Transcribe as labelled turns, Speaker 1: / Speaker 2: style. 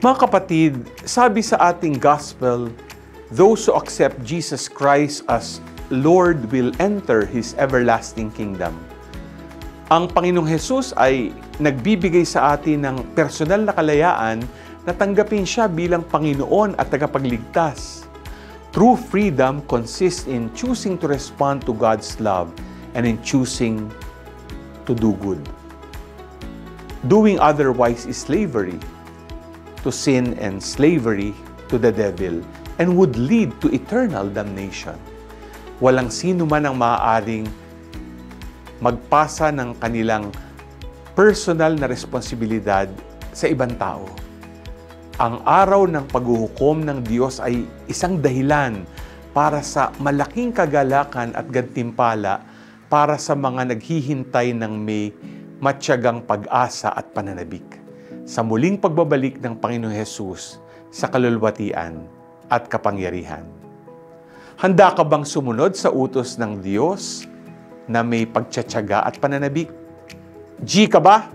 Speaker 1: Mga kapatid, sabi sa ating gospel, those who accept Jesus Christ as Lord will enter His everlasting kingdom. Ang Panginoong Jesus ay nagbibigay sa atin ng personal na kalayaan na tanggapin Siya bilang Panginoon at tagapagligtas. True freedom consists in choosing to respond to God's love and in choosing to do good. Doing otherwise is slavery to sin and slavery to the devil and would lead to eternal damnation. Walang sino man ang maaaring magpasa ng kanilang personal na responsibilidad sa ibang tao. Ang araw ng paghuhukom ng Diyos ay isang dahilan para sa malaking kagalakan at gantimpala para sa mga naghihintay ng may matyagang pag-asa at pananabik sa muling pagbabalik ng Panginoong Hesus sa kalulwatian at kapangyarihan. Handa ka bang sumunod sa utos ng Diyos na may pagtsatsaga at pananabik? G ka ba?